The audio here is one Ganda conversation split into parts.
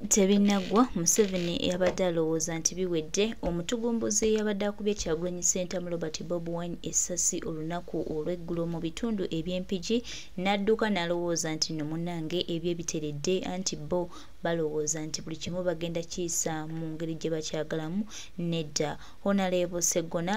Tebinnaggwa Museveni yabadde alowooza nti biwedde omutugumbuzi yabadde akubye Kyagulanyi Ssentamu Robert Bobi Wine essasi olunaku olw'eggulo mu bitundu eby'Empigi n'adduka n'alowooza nti nno munnange ebyo biteredde anti bo balowooza nti buli kimu bagenda kiyisa mu ngeri gye bakyagalamu nedda. Hon Ssegona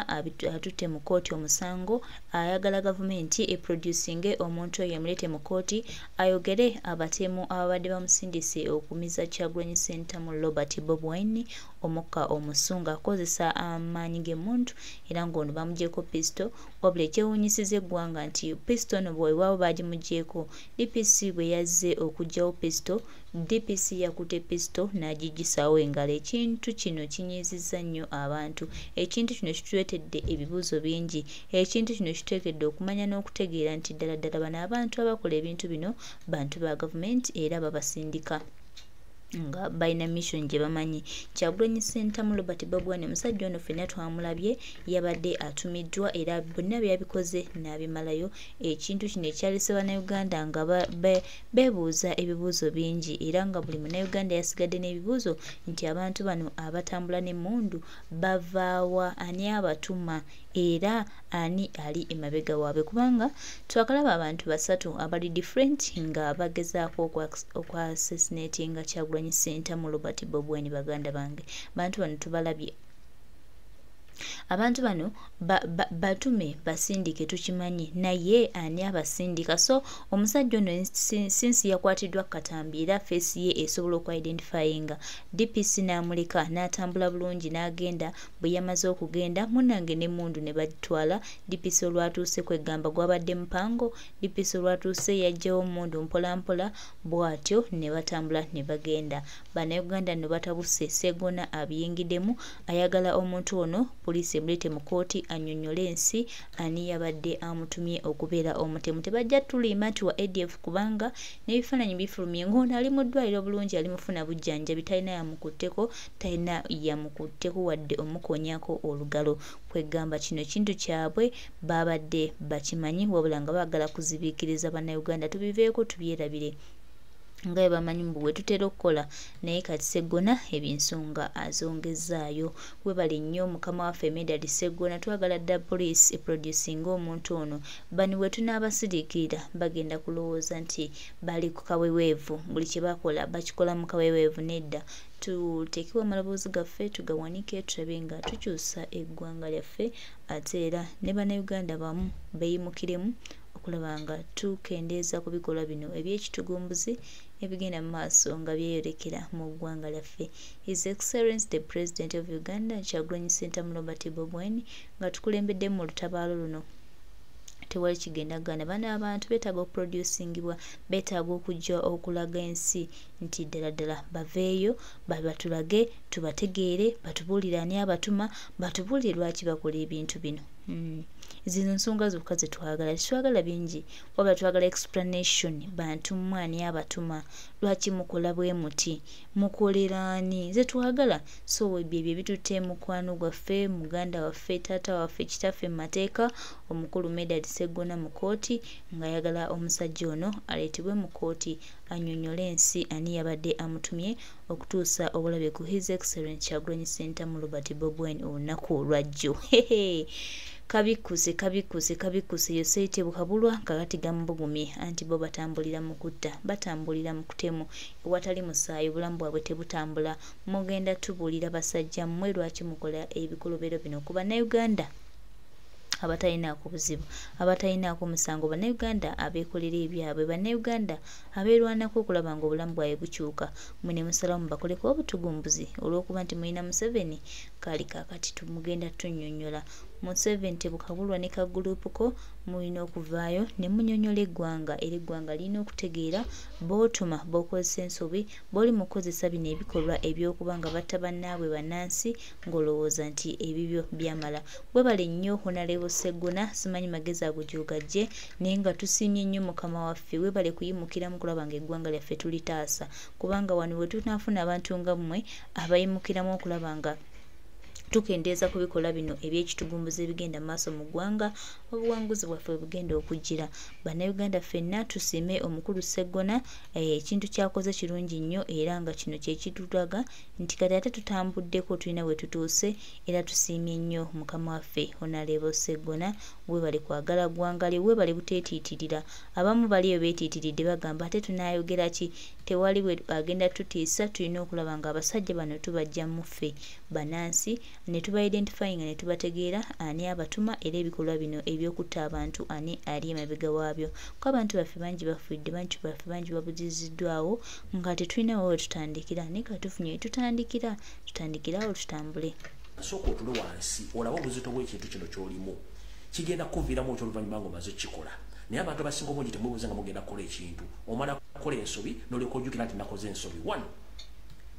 atutte mu kkooti omusango ayagala gavumenti eproducinge omuntu oyo emulete mu kkooti ayogere abatemu ababadde bamusindise okumiza Kyagulanyi Ssentamu Robert Bobi Wine omukka omusunga akozesa amaanyi g'emmundu era ng'ono bamugyeko pisito wabula ekyewuunyisiza eggwanga nti pisito ono bwewabo bagimugyeko DPC bwe yazze okuggyawo pisito DPC yakutte pisito n'agigisawo engalo. Ekintu kino kinyiizizza nnyo abantu. Ekintu kino kituleetedde ebibuuzo bingi. Ekintu kino kituleetedde okumanya n'okutegeera nti ddala ddala bano abantu abakola ebintu bino bantu ba gavumenti era babasindika nga balina mission gye bamanyi. Kyagulanyi Ssentamu Robert Bobi Wine omusajja ono ffenna twamulabye yabadde atumiddwa era bonna byabikoze n'abimalayo. Ekintu kino ekyalese Bannayuganda nga beebuuza ebibuuzo bingi era nga buli Munnayuganda yasigadde n'ebibuuzo nti abantu bano abatambula n'emmundu bavaawa, ani abatuma era ani ali emabega waabwe, kubanga twakalaba abantu basatu abali different nga bagezaako okwassasinatinga Kyagulanyi Ssentamu Robert Bobi Wine. Baganda bange, bantu bano tubalabye. Abantu bano batume basindike tukimanyi naye ani abasindika? So omusajja ono sinsi yakwatiddwa Katambi era face ye esobola okwidentifyinga DPC n'amuleka n'atambula bulungi n'agenda. Bwe yamaze okugenda munnange n'emmundu ne bagitwala. DPC olwatuuse kwegamba gwabadde mupango. DPC olwatuuse yajjawo mundu mpolampola bw'atyo ne batambula ne bagenda. Bannayuganda no batabuse Ssegona abiyingiddemu ayagala omuntu ono poliisi emulete mu Kooti Anyonyole ensi ani yabadde amutumye okubeera omutemu. Tebajja tulima nti wa ADF kubanga n'ebifaananyi bifulumye ng'ono ali mu ddwaliro bulungi ali mufuna bujjanjabi talina yamukutteko, talina yamukutteko wadde omukonyako olugalo. Kwegamba kino kintu kyabwe babadde bakimanyi wabula nga baagala kuzibiikiriza Bannayuganda tubiveeko tubyerabire nga bwe bamanyi mbu bwe tutera okukola. Naye kati Ssegona ebyensonga azongezaayo. Webale nnyo mukama waffe Medali Ssegona, twagala dda poliisi eproducinga omuntu ono. Bani we tunaabasiriikirira bagenda kulowooza nti bali ku kaweweevu, buli kye bakola bakikola mu kaweweevu. Nedda, tuteekewo amaloboozi gaffe tugawanike tulabe nga tukyusa eggwanga lyaffe ate era ne Bannayuganda bamu beeyimukiremu okulaba nga tukendeeza ku bikolwa bino eby'ekitugumbuzi ebigenda mu maaso nga byeyolekera mu ggwanga lyaffe. His Excellency the President of Uganda Kyagulanyi Ssentamu Robert Bobi Wine nga tukulembedde mu lutabaalo luno. Tewali kigenda gana bano abantu beetaaga okuproducingibwa, beetaaga okujja okulaga ensi nti ddala ddala baveeyo batulage tubategeere, batubuulire ani abatuma, batubuulire lwaki bakola ebintu bino. Zino nsonga zokka ze twagala, tetwagala bingi wabula twagala explanation. Bantu mwani abatuma, lwaki mukola bwe muti, mukolera ani, ze twagala. So ebyo ebitutte mukwano gwaffe, muganda waffe, taata waffe, kitaffe mu mateeka omukulu Medali Ssegona mu kooti ng'ayagala omusajja ono aleetebwe mu Kooti Anyonyole ensi ani yabadde amutumye okutuusa obulabe ku His Excellency Kyagulanyi Ssentamu Robert Bobi Wine olunaku olwajjo. Kabikuse yoseite bukabulwa kakati gambugumye anti bo batambulira mu kutta, batambulira mu kutemu ewatali musaayi, obulamu bwabwe tebutambula. Mugenda tubuulira basajja mmwe lwaki mukola ebikolobero bino ku Bannayuganda abatalinaako buzibu, abatalinaako musango, Bannayuganda abeekolera ebyabwe, Bannayuganda abeerwanako okulaba nga obulamu bwabwe bukyuka. Mwe ne musalamu bakoleko obutugumbuzi olw'okuba nti mulina Museveni. Kali kaakati tumugenda tunnyonnyola Museveni tebukabulwa ne kaguruupu ko, mulina okuvaayo ne munnyonnyola eggwanga era eggwanga lirina okutegeera b'otuma b'okozesa ensobi b'oli mukozesa bino ebikolwa eby'okuba nga batta bannaabwe bannansi ng'olowooza nti ebibyo byamala. Webale nnyo Hon Ssegona, simanyi magezi ago gy'ogajje naye nga tusiimye nnyo mukama waffe. Webale kuyimukiramu kulaba nga eggwanga lyaffe tulitaasa, kubanga wano we tunaafuna abantu nga mmwe abayimukiramu okulaba nga tukendeeza kubikola bino ebyekitugumbuza ebigenda maaso mu ggwanga obuwanguzi bwaffe bugenda okujjira. Bannayuganda ffenna tusiime omukulu Ssegona, ekintu kyakoze kirungi nnyo era nga kino kyekitulaga nti kati ate tutambuddeko tulina we tutuuse era tusiimye nnyo mukama waffe Honorable Ssegona. Weebale kwagala ggwanga lye, weebale buteetiitirira. Abamu baliyo beetiitiridde bagamba ate tunaayogera ki, tewali we agenda tutiisa. Tulina okulaba nga abasajja bano tubajja muffe bannansi ne tuba identifying ne tubategeera ani abatuma era ebikolwa bino ebyokutta abantu ani ali emabega waabyo. Ko abantu baffe bangi bafudde, bantu baffe bangi babuziziddwawo nga tetulinawo we tutandikira, naye kati tufunye tutandikirawo tutambule. Sooka otule wansi olaba obuzito bw'ekintu kino ky'olimu kigenda kuviiramu eky'oluvannyuma ng'omaze okukikola. Naye abantu abasinga obungi temwebuuza nga mugenda kukola ekintu, omala kukola ensobi n'olyoka ojjukira nti nakoze ensobi. One,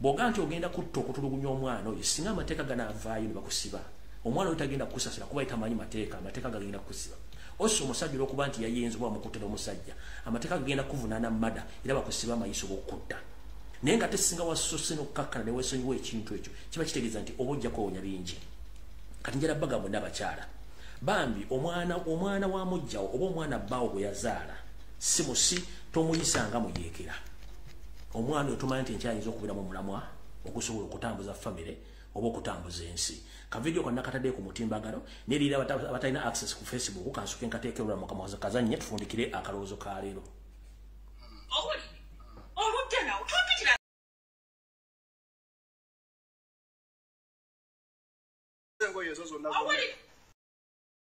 bw'ogaa nti ogenda kutta okutulugunya omwana oyo, singa amateeka ganaavaayo ne bakusiba, omwana oyo tagenda kukusasira kuba tamanyi mateeka, amateeka gagenda kukusiba. Osso omusajja olw'okuba nti yayenze oba mukutte n'omusajja, amateeka gagenda kuvunaana mada era bakusiba amayisa ob'okutta. Naye nga tesinga wasose n'okkakkana ne weesonyiwa ekintu ekyo, kiba kitegeeza nti oba ojja kwonya bingi. Kati njala bagamba n'abakyala bambi omwana wa mujjawo oba omwana bbaawo gwe yazaala si musi tomuyisanga muyeekera. Omwana oyo tumanyi nti nkyayinza okubeeramu omulamwa okusobola okutambuza famire oba okutambuza ensi. Kavidiyo konna katadde ku mutimbagano nerira abatalina access ku Facebook kansuke nkateeke olwa mukama kazannye tufundikire akalowoozo ka leero.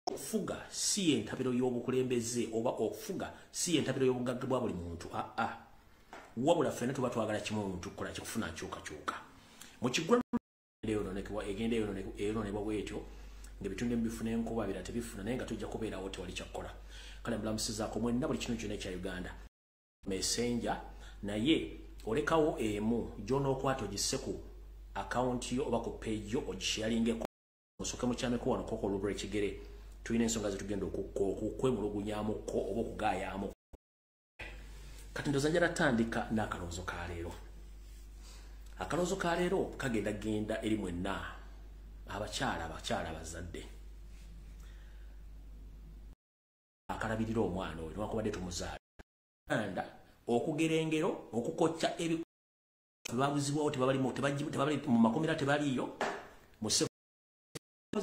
Okufuga si entabiro y'obukulembeze oba okufuga si entabiro y'obugagga bwa buli muntu. Wabula ffenna tuba twagala kimu omuntu kukola kikufuna nkyukakyuka. Mu kiggwa egenda eyonoonebwa bwetyo ng'ebitundu ebifuna enkuba bira tebifuna naye nga tujja kubeerawo tewali kyakkola. Kale mbulamusizaako mwenna buli kinu kyonna ekya Uganda. Messenger naye olekawo emu gy'onookwata ogisse ku akawunti yo oba ku page yo ogisharingeko osooke mukyameko wano koko olubula ekigere. Tulina ensonga zetugenda okwemulugunyaamuko oba okugaayamu. Kati ndoza njala tandika n'akalowoozo ka leero. Akalowoozo ka leero kagenda eri mwenna abakyala abazadde. Akalabirira omwana oyo newankubadde tumuzaala. Okugera engero okukocca babuzibwawo tebabali mu makomera tebaliyo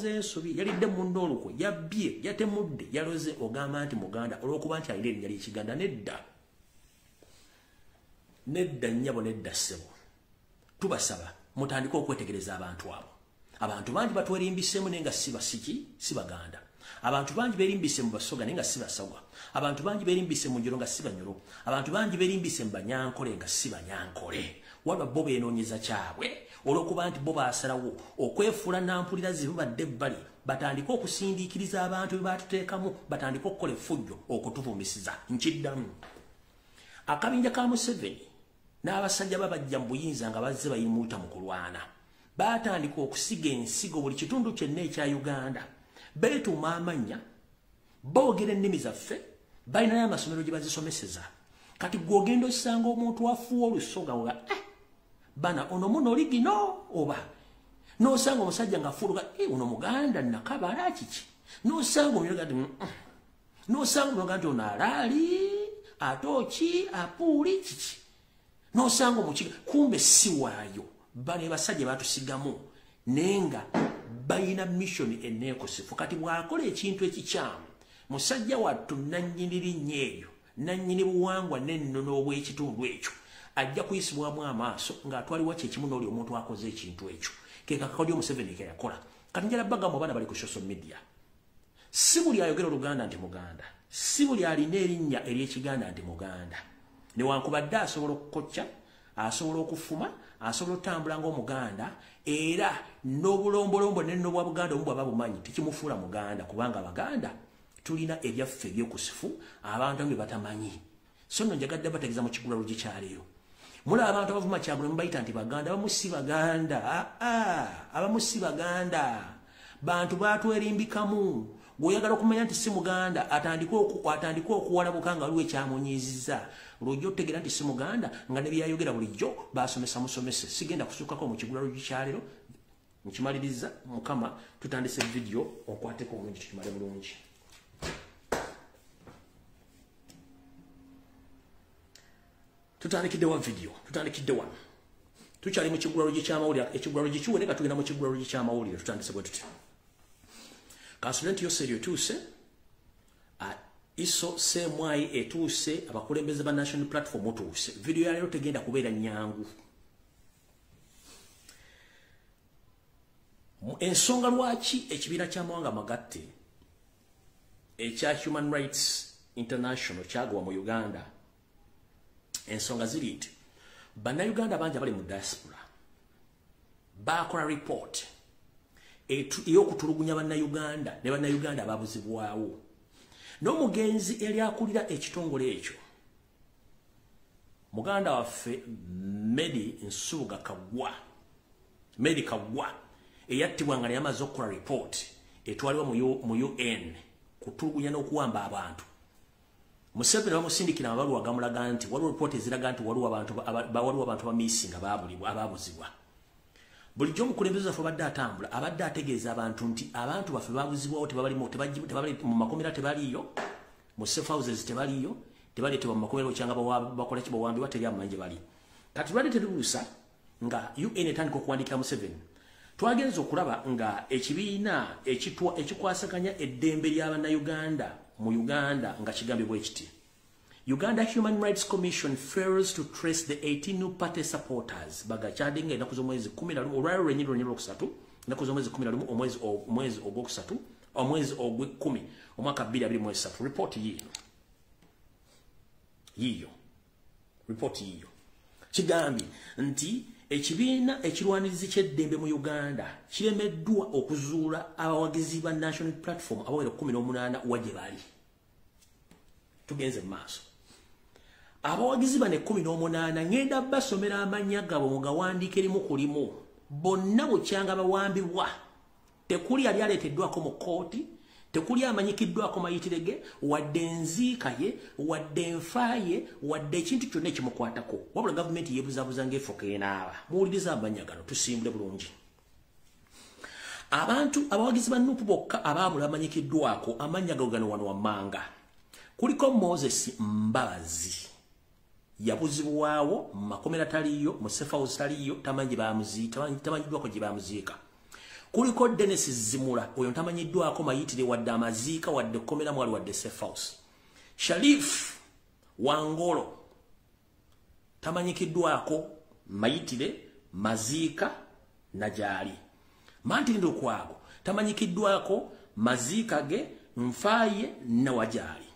ensobi yalidde munno olukwe yabbye yatemudde yaloze ogamba nti muganda olw'okuba nti alina erinnya ly'Ekiganda. Nedda nnyabo nedda ssebo. Tubasaba mutandike okwetegereza abantu abo. Abantu bangi batwerimbisemu naye nga si Baganda. Abantu bangi berimbise mu Basoga naye nga si Basogwa. Abantu bangi berimbise mu Njoro nga si Banyoro. Abantu bangi berimbise mu Banyankole nga si Banyankole. Waba bo beenoonyeza kyabwe olw'okuba nti bo baasalawo okwefuula nampulira ze babadde ebbali batandike okusindiikiriza abantu be batuteekamu batandike okukola effujjo okutuvumisiza. Nkiddamu akabinja ka Museveni n'abasajja babajja mu buyinza nga bazze bayimuuta mu kulwana batandika okusiga ensigo buli kitundu kyonna ekya Uganda. Beetuuma amannya boogera ennimi zaffe balinayo amasomero gye bazisomeseza. Kati gw'ogenda osanga omuntu afuuwa olusoga nga bana ono muno oligino oba n'osanga omusajja ng'afuuluka uno Muganda nakabala kiki n'osanga omulyoga nti ono alaali atooki apuuli kiki n'osanga omukiga kumbe si waayo. Bano basajja batusigamu naye nga balina mission enneekosefu. Kati bw'akola ekintu ekikyamu musajja wattu nannyini linnya eryo nannyini buwangwa n'ennono obw'ekitundu ekyo ajja kuyisibwamu amaaso ng'atwaliwa kyekimu n'oli omuntu akoze ekintu ekyo. Ke kakodyo Museveni ke yakola. Kati njala bagamba abaana bali ku social media. Si buli ayogera Oluganda nti Muganda, si buli alina erinnya ery'Ekiganda nti Muganda. Newankubadde asobola okukocca, asobola okufuma, asobola otambula ng'Omuganda era n'obulombolombo n'enno bwa Buganda omu bw'aba bumanyi tekimufuula Muganda kubanga Abaganda tulina ebyaffe eby'okusifu abantu bamwe batamanyi. So nno njagadde bategeeza mu kigula lugi kya leero. Mulaba abantu abavuma Kyagulanyi mubayita nti Baganda, abamu si Baganda. Abamu si Baganda. Bantu batwerimbikamu. Gwoyagala okumanya nti si Muganda atandika okuwalabuka nga waliwo ekyamunyiiziza. Lwojja otegeera nti si Muganda nga ne byayogera bulijjo basomesa musomese. Sigenda kusukkako mu kigula lugi kya leero. nkimaliriza mukama tutandise video okwateko omulungi tukimale bulungi. Tutandikidde wa video, tutandikidde wa. Tukyali mu kigwaro ky'amawulire, ekigwaro kiwoneka tugenda mu kigwaro ky'amawulire tutandise bwe tuti. Kasulenti yo serio tuse iso semwai etuse abakulembeze ba national platform otuse. Video ya lero tegenda kubeera nyangu. Ensonga lwaki ekibiina ky'amawanga magatte ekya Human Rights International kyagwa mu Uganda. Ensonga ziri nti bannayuganda bangi abali mu diaspora bakola report ey'okutulugunya bannayuganda ne bannayuganda ababuzibwawo. N'omugenzi eri akulira ekitongole ekyo muganda waffe Medi Nsubuga Kagwa, Medi Kagwa eyattibwa nga yamaze okukola report etwalibwa mu UN kutulugunya n'okuwamba abantu. Museveni bamusindikira amabaluwa gamulaga nti waliwo report eziraga nti waliwo abantu bamissing ababuzibwa. Bulijjo omukulembeze waffe abadde atambula abadde ategeeza abantu nti abantu baffe babuzibwawo tebali mu makomera, tebaliyo mu safe houses, tebaliyo tebaleetebwa mu makomera okyanga bakola ki bawambibwa teri amanyi gye bali. Kati lwali terubuusa nga UN etandika okuwandikira Museveni, twagenza okulaba nga ekibiina ekikwasaganya eddembe ly'abannayuganda mu Uganda nga kigambibwa ekiti. Uganda Human Rights Commission fails to trace the 18 new party supporters. Baga chadinga enaku z'omwezi 11 olwaliro lwennyini olwokusatu, enaku z'omwezi 11 omwezi ogwokusatu, omwezi ogw'ekkumi omwaka 2023. Report yiyo kigambye nti ekibiina ekirwanirizi ky'eddembe mu Uganda kiremeddwa okuzuula abawagizi ba national platform abawera 18 wagye bali. Tugenze mu maaso. Abawagizi bane 18 ngenda basomera amannya gabo mugawandiika erimu kulimu. Bonna bukyanga bawambibwa. Tekuli yali aleeteddwako mu kooti, tekuli amanyikiddwako mayitirege, wadde nziika ye, wadde enfa ye, wadde ekintu kyonna ekimukwatako. Wabula gavumenti yeebuzaabuza ng'efoka enaaba. Muwuliriza amannya gano tusimbule bulungi. Abantu abawagizi ba Nuupu bokka abaabula amanyikiddwako amannya gano wano wammanga. Kuliko Moses Mbabazi yabuzibwawo makomera taliyo, mu safe house taliyo, tamanyiddwako gye bamuziika. Kuliko Dennis Zimula oyo tamanyiddwako mayitire wadde amaziika wadde komera mwali wadde safe house. Sharif Wangolo tamanyikiddwako mayitire maziika na gyali. Martin Lukwago tamanyikiddwako maziika ge, nfaaye na wajali.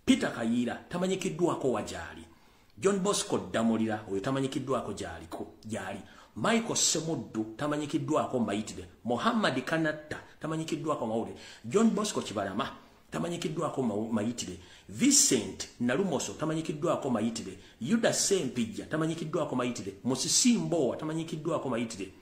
Peter Kayira tamanyikiddwako wajali. John Bosco Damulira oyo tamanyikiddwako gyali. Michael Semuddu tamanyikiddwako mayitire. Muhammad Kanatta tamanyikiddwako mawulire. John Bosco Kibalama tamanyikiddwako mayitire. Vincent Nalumoso tamanyikiddwako mayitire. Yuda Sempijja tamanyikiddwako mayitire. Musisimbowa tamanyikiddwako mayitire.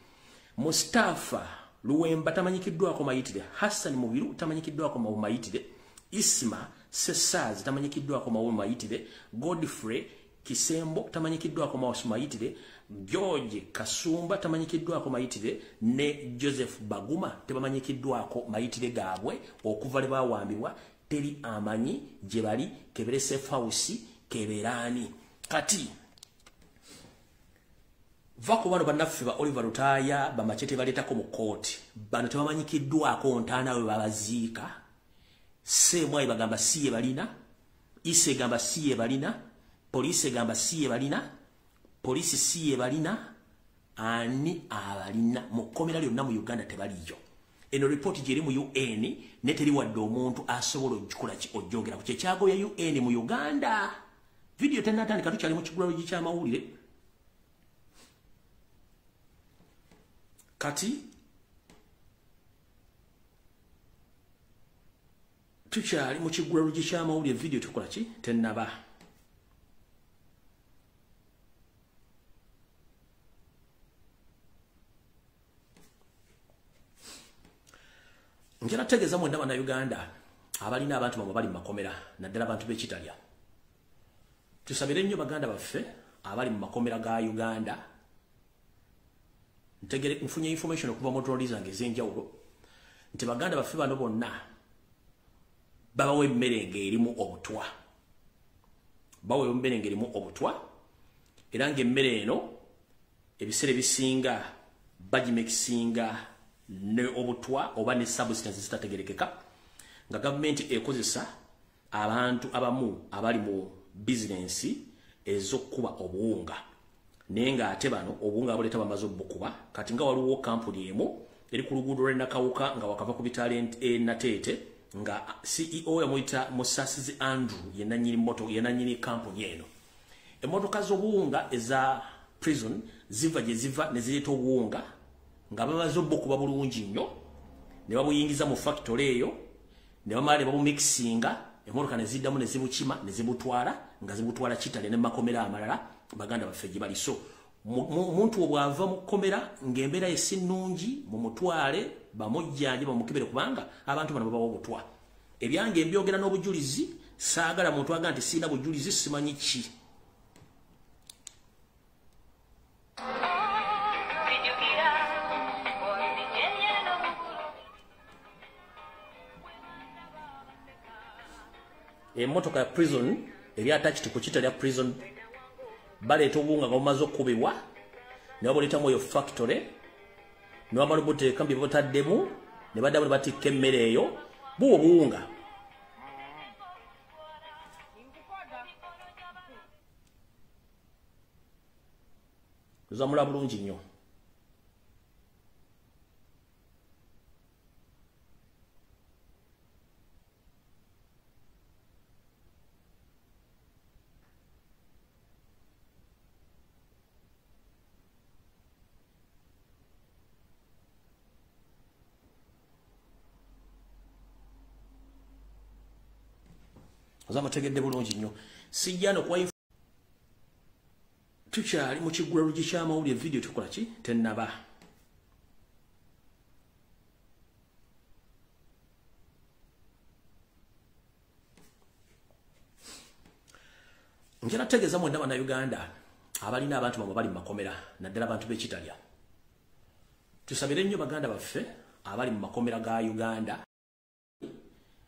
Mustafa Luwemba tamanyikiddwako mayitire. Hassan Mubiru tamanyikiddwako mayitire. Isma Sessazi tamanyikiddwako mayitire. Godfrey Kisembo tamanyikiddwako mayitire. George Kasumba tamanyikiddwako mayitire ne Joseph Baguma tebamanyikiddwako mayitire gaabwe okuva lwe bawambibwa teri amanyi gye bali kebere safe house keberani. Kati vako bano bannaffe ba Oliver Lutaya bamachete baleetako mu kooti bano tebamanyikiddwako ntaana we babaziika. Semwai bagamba siye balina, Ise gamba siye balina, police gamba siye balina, polisi siye balina, ani abalina mukomera lyonna mu Uganda tebaliyo. Eno report jeri mu UN neteri wadde omuntu asobola okukikola ojjogera ku kyekyago ya UN mu Uganda. Video tenatandika tukyali mu kigulalo ky'amawulire. Kati tukyali mu kigulalo ky'amawulire video tukola ki tennaba. Njala tegeza mwenda bana Uganda abalina abantu bamwe bali mu makomera naddala abantu b'Ekitalya. Tusabire nnyo baganda baffe abali mu makomera ga Uganda nfunye information okuva mu journalism ez'enjawulo nti baganda baffe bano bonna babawa emmere ng'erimu obutwa. Bawa emmere ng'erimu obutwa era ng'emmere eno ebiseera ebisinga bagimekisinga ne obutwa oba ne substance zitategerekeka nga gavumenti ekozesa abantu abamu abali mu bizinensi ez'okkuba obuwunga naye ng'ate bano obuwunga buleeta bamaze obukuba kati nga waliwo kampuni emu eri ku luguudo lw'Ennakawuka nga wakava ku bitaala Nateete nga CEO yamuyita Musasizi Andrew yenanyini kampuni eno. Emmotoka z'obuwunga eza prison ziva gye ziva ne zireeta obuwunga nga bamaze obukuba bulungi nnyo ne babuyingiza mu factory eyo ne bamala ne babumikisinga emmotoka ne ziddamu ne zibukima ne zibutwala nga zibutwala Kitale ne makomera amalala baganda baffe gye bali. So omuntu obwava mu kkomera ng'embeera esi nnungi mu mutwale bamujjanje bamukebere kubanga abantu bano babawa obutwa. Ebyange mbyogera n'obujulizi saagala muntu aga nti sina bujulizi simanyi ki. Emmotoka ya prison eri attached ku Kitale ya prison baleeta obuwunga nga bumaze okkubibwa ne babuleetamu eyo factory ne bamala obuteeka mbi butaddemu ne baddamu ne batikka emmere eyo buwo obuwunga. Zamula bulungi nnyo. Zamategedde bulungi nnyo. Sijja no kwa tukyali mu kiggula lugi ky'amawulire video tukola ki tennaba. Njala tegeza mwenda bana Uganda abalina abantu bamwe bali mu makomera naddala abantu b'Ekitalya. Tusabire nnyo baganda baffe abali mu makomera ga Uganda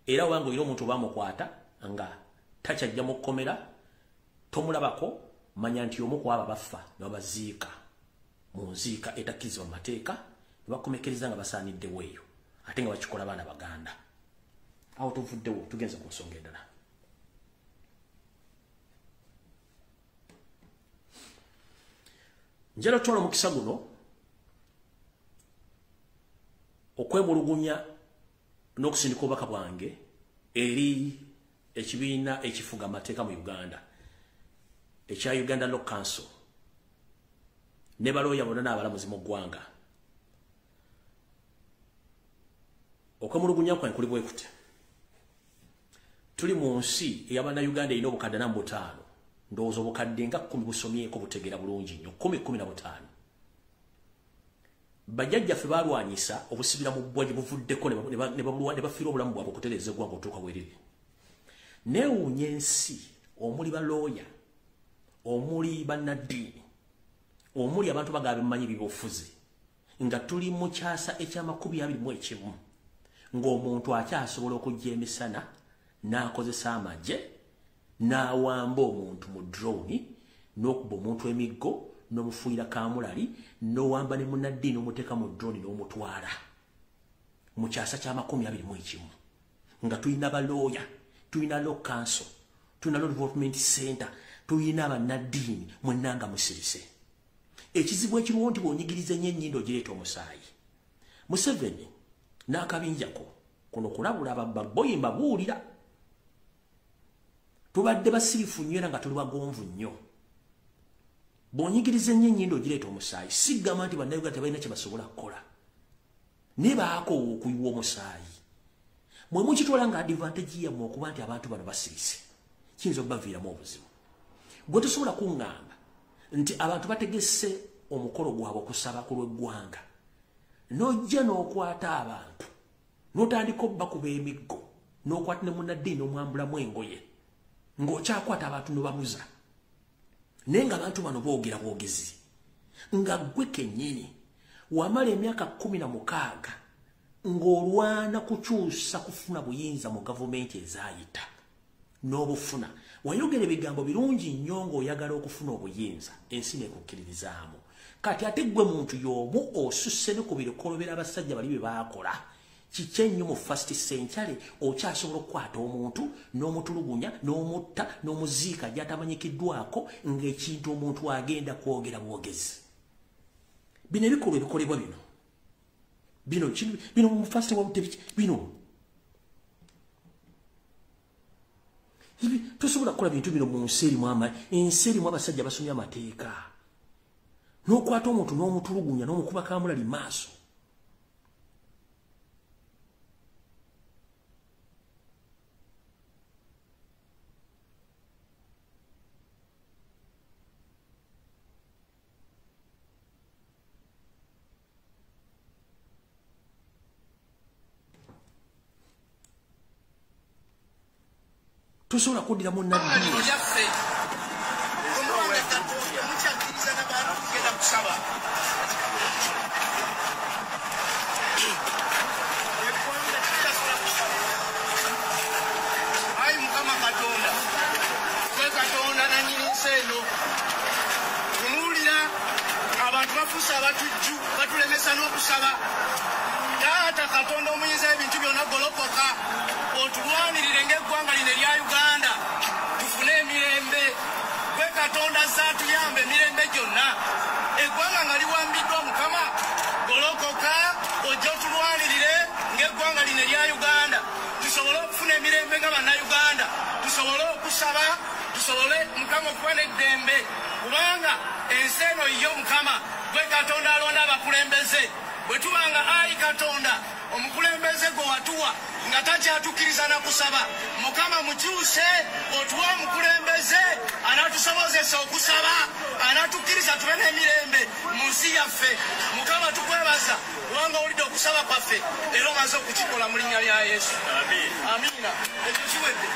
era wangu iro omuntu bamukwata nga takyajja mu kkomera tomulabako manya nti omu ku abo bafa ne babaziika mu nziika etakkizibwa mu mateeka ne bakomekereza nga basaaniddewo eyo ate nga bakikola baana baganda. Awo tuvuddewo tugenze ku nsonga endala. Njala otwala omukisa guno okwemulugunya n'okusindika obubaka bwange eri ekibiina ekifuga amateeka mu Uganda ekya Uganda Law Council ne balooya bonna n'abalamuzi mu ggwanga. Okwemulugunya kwange kuli bwe kuti tuli mu nsi ey'Abannayuganda erina obukadde 45 ndowooza obukadde nga 10 busomyeko butegeera bulungi nnyo 10-15. Bajjajjaffe baalwanyisa obusibira mu bbwa gye buvuddeko ne bafiira obulamu bwabwe okutereeza eggwanga otuuka bweriri. Neewuunya ensi omuli balooya omuli bannaddiini omuli abantu bagaba ebimanyi byobufuzi nga tuli mu kyasa ekya21 ng'omuntu akyasobola okujja emisana n'akozesa amagye n'awamba omuntu mu drone n'okuba omuntu emiggo n'omufuuyira kamulali n'owamba ne munnaddiini omuteeka mu drone n'omutwala mu kyasa kya21 nga tulina balooya tulina Law Council tulina Law Development Center tulina abannaddiini mwennanga musirise. Ekizibu ekiriwo nti bw'onyigiriza ennyo ennyindo gireeta omusaayi. Museveni n'akabinjako kuno kulabula ababboyi mbabuulira tubadde basirifu nnyo era nga tuli bagonvu nnyo. Bw'onyigiriza ennyo ennyindo gireeta omusaayi siggamba nti bannayuganda tebalina kye basobola kukola ne baako okuyiwa omusaayi. Mwe mukitwala nga advantage yammwe okuba nti abantu bano basirise kiyinza okubaviiramu obuzibu. Gwe tosobola kuŋŋamba nti abantu bategese omukolo gwabwe okusaba ku lw'eggwanga n'ojja n'okwata abantu n'otandika obbakuba emiggo n'okwata ne munnaddiini n'omwambulamu engoye ng'okyakwata abantu n'obamuza naye nga abantu bano boogera bwogezi nga ggwe kennyini wamala emyaka 16 ng'olwana kukyusa kufuna buyinza mu gavumenti ezaayita n'obufuna wayogera ebigambo birungi nnyo ng'oyagala okufuna obuyinza ensi neekukkiririzaamu kati ate gwe muntu y'omu osusse ne ku bikolobera abasajja bali bye baakola kikye nnyo mu first century okyasobola okukwata omuntu n'omutulugunya n'omutta n'omuziika gy'atamanyikiddwako ng'ekintu omuntu agenda kwogera bwogezi bino ebikolwa ebikolebwa bino mu first wa bino tosobola kukola bintu bino mu nsi erimu abasajja basomye amateeka n'okwata omuntu n'omutulugunya n'omukuba kamulali maaso tosobola kuddira mu nabbi abantu bafuusa abatujju batulemesa n'okusaba taata katonda omuyinza ebintu byonna golokoka otulwanirire ng'eggwanga lino erya Uganda tufune emirembe gwe katonda zaatuyamba emirembe gyonna eggwanga nga liwambiddwa Mukama golokoka ojja otulwanirire ng'eggwanga lino erya Uganda tusobole okufuna emirembe nga bannayuganda tusobole okusaba tusobole Mukama okuba n'eddembe kubanga ensi eno yo Mukama gwe katonda alonda abakulembeze bwe tubanga ayi katonda omukulembeze gwe watuwa nga takyatukkiriza na kusaba Mukama mukyuse otuwa omukulembeze anatusobozesa okusaba anatukkiriza tube n'emirembe mu nsi yaffe Mukama tukwebaza kubanga owulidde okusaba kwaffe era omaze okukikola mu linnya lya Yesu amiina ekyo kiwedde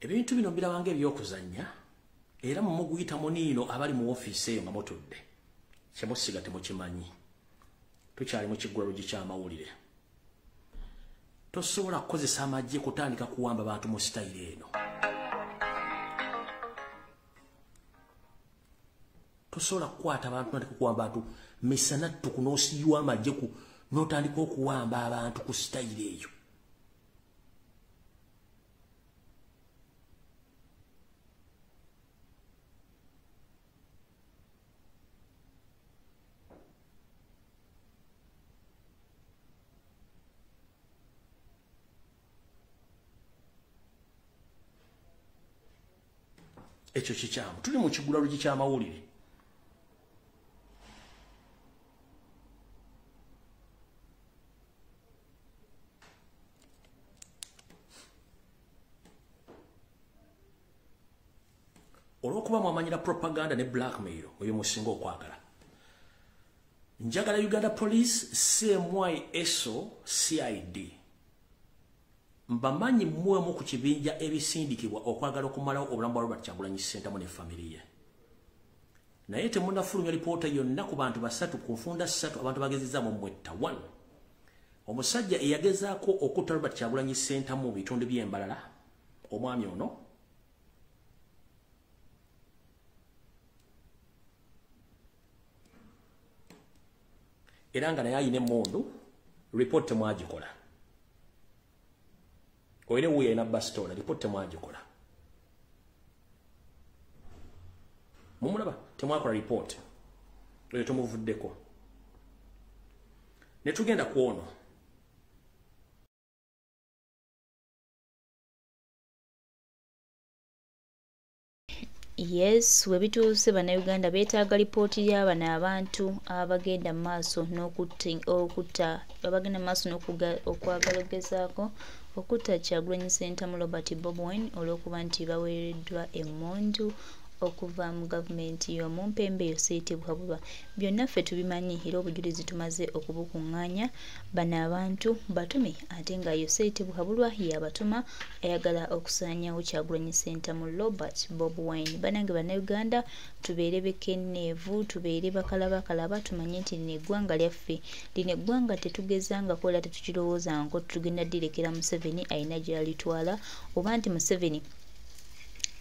ebintu bino mbirabanga ebyokuzannya era mu muguyita muniino abali mu ofiisi eyo nga mutudde kyemusiga temukimanyi tukyali mu kiggulalo ky'amawulire tosobola kukozesa amagye kutandika kuwamba abantu mu sitayiro eno tosobola kukwata abantu natandika kuwamba abantu misana ttuku n'osiyiwa amagye n'otandika okuwamba abantu ku sitayiro eyo ekyo kikyamu tuli mu kiggulalo ky'amawulire olw'okuba mwamanyira propaganda ne blackmail oyo musinga okwagala njagala Uganda Police CMYSO CID mbamanyi mwemu ku kibinja ebisindikibwa okwagala okumalawo obulamu bwa Robert Kyagulanyi Ssentamu ne family ye naye temunnafulumya lipoota yonna ku bantu basatu ku nfunda 3 abantu bagezezaamu mwetta 1 omusajja eyagezaako okutta Robert Kyagulanyi Ssentamu mu bitundu by'embalala omwami ono era nga naye ayina emmundu report temwagikola oyina wuuyo ayina basitoola report temwagikola mumulaba temwakola report oyo tumuvuddeko ne tugenda ku ono Yes, we bituuse bannayuganda beetaaga lipooti y'abano abantu abagenda maaso n'okutta abagenda maaso n'okwagala okugezaako okutta Kyagulanyi Ssentamu Robert Bobi olw'okuba nti baweereddwa emmundu okuva mu gavumenti y'omumpembe yosiyitibwa Bulwa. Byonna ffe tubimanyi era obujulizi tumaze okubukuŋŋaanya. Bano abantu batume ate nga yosiyitibwa Bulwa yabatuma ayagala okusaanyawo Kyagulanyi Ssentamu Robert Bobi Wine. Banange bannayuganda tubeere bekenneevu, tubeere bakalabakalaba, tumanye nti lino eggwanga lyaffe, lino eggwanga tetugezangako era tetukirowoozangako tugenda direkera Museveni ayina gy'alitwala oba nti Museveni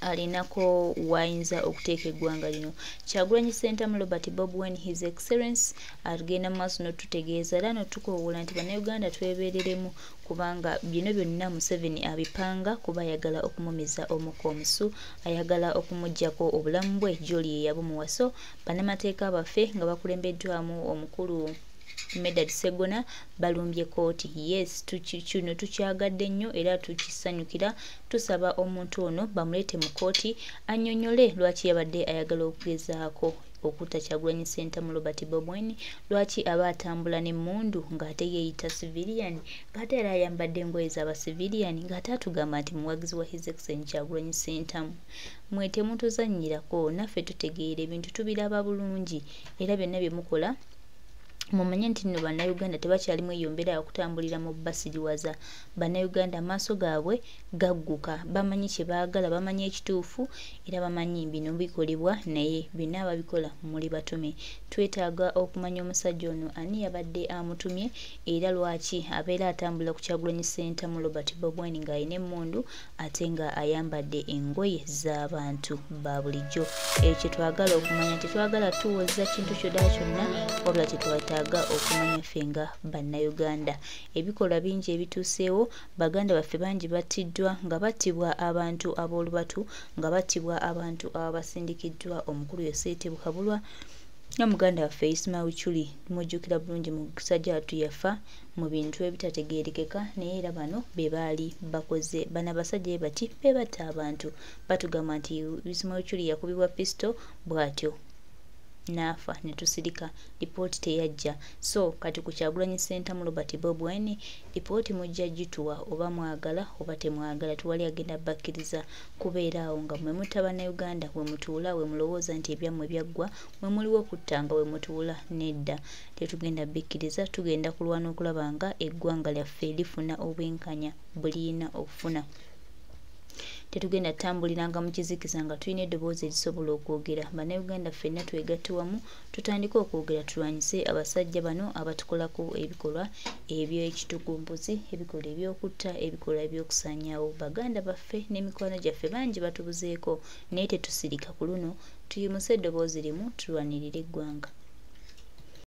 alinako wayinza okuteeka eggwanga lino. Kyagulanyi Ssentamu Robert Bobi Wine, His Excellence, atugenda mu maaso n'otutegeeza era n'otukoowola nti bannayuganda twebeereremu kubanga bino byonna Museveni abipanga kuba ayagala okumumiza omukka omusu, ayagala okumuggyako obulamu bwe gy'oli ye yabumuwaso. Bannamateeka baffe nga bakulembeddwamu omukulu Medad Ssegona balumbye kooti. Yes, kino tukyagadde nnyo era tukisanyukira. Tusaba omuntu ono bamulete mu kooti annyonnyole lwaki yabadde ayagala okugezaako okutta Kyagulanyi Ssentamu Robert Bobi Wine, lwaki aba atambula n'emmundu ng'ate yeeyita civilian, ng'ate era ayambadde engoye z'abacivilian, ng'ate atugamba nti muwagizi wa His Excellence Kyagulanyi Ssentamu. Mwe temutuzannyirako, naffe tutegeera ebintu tubiraba bulungi era byonna bye mukola mumanye nti nno bannayuganda tebakyalimu eyombera okutambulira mu basiriwaza. Bannayuganda amaaso gaabwe gagguka, bamanyi kye baagala, bamanyi ekituufu era bamanyi bino bikolebwa, naye byonna ababikola muli batume. Twetaaga okumanya omusajja ono ani yabadde amutumye era lwaki abeera atambula ku Kyagulanyi Ssentamu Robert Bobi Wine ng'alina emmundu ate nga ayambadde engoye z'abantu ba bulijjo. Ekyo twagala okumanya, tetwagala tuwoza kintu kyonna kyonna wabula tetwetaaga okumanya ffe nga bannayuganda. Ebikolwa bingi ebituuseewo, baganda baffe bangi battiddwa, nga battibwa abantu ab'olubatu, nga battibwa abantu abasindikiddwa omukulu yosiyitibwa Bulwa. Muganda waffe Ismail Chuli mujjukira bulungi musajja wattu yafa mu bintu ebitategeerekeka, naye era bano be baali bakoze, bano abasajja bati be batta abantu. Batugamba nti Ismail Chuli yakubibwa pisto bw'atyo n'afa ne tusirika, lipooti teyajja. So kati ku Kyagulanyi Ssentamu Robert Bobi Wine lipooti mujja gituwa oba mwagala oba temwagala. Tuwali agenda bakkiriza kubeera awo nga mwe mutta bannayuganda we mutuula, we mulowooza nti ebyammwe byaggwa, mwe muliwo okuttanga we mutuula. Nedda, tetugenda bikkiriza, tugenda kulwana okulaba nga eggwanga lyaffe lifuna obwenkanya bulina okufuna. Tetugenda tambuliranga mu kizikiza nga tulina eddoboozi erisobola okwogera. Bannayuganda ffenna twegatte wamu tutandike okwogera tulwanyise abasajja bano abatukolako ebikolwa eby'ekitukumbuzi, ebikolwa eby'okutta, ebikolwa eby'okusaanyaawo baganda baffe n'emikwano gyaffe. Bangi batubuzeeko naye tetusirika ku luno, tuyimuse eddoboozi limu tulwanirire eggwanga.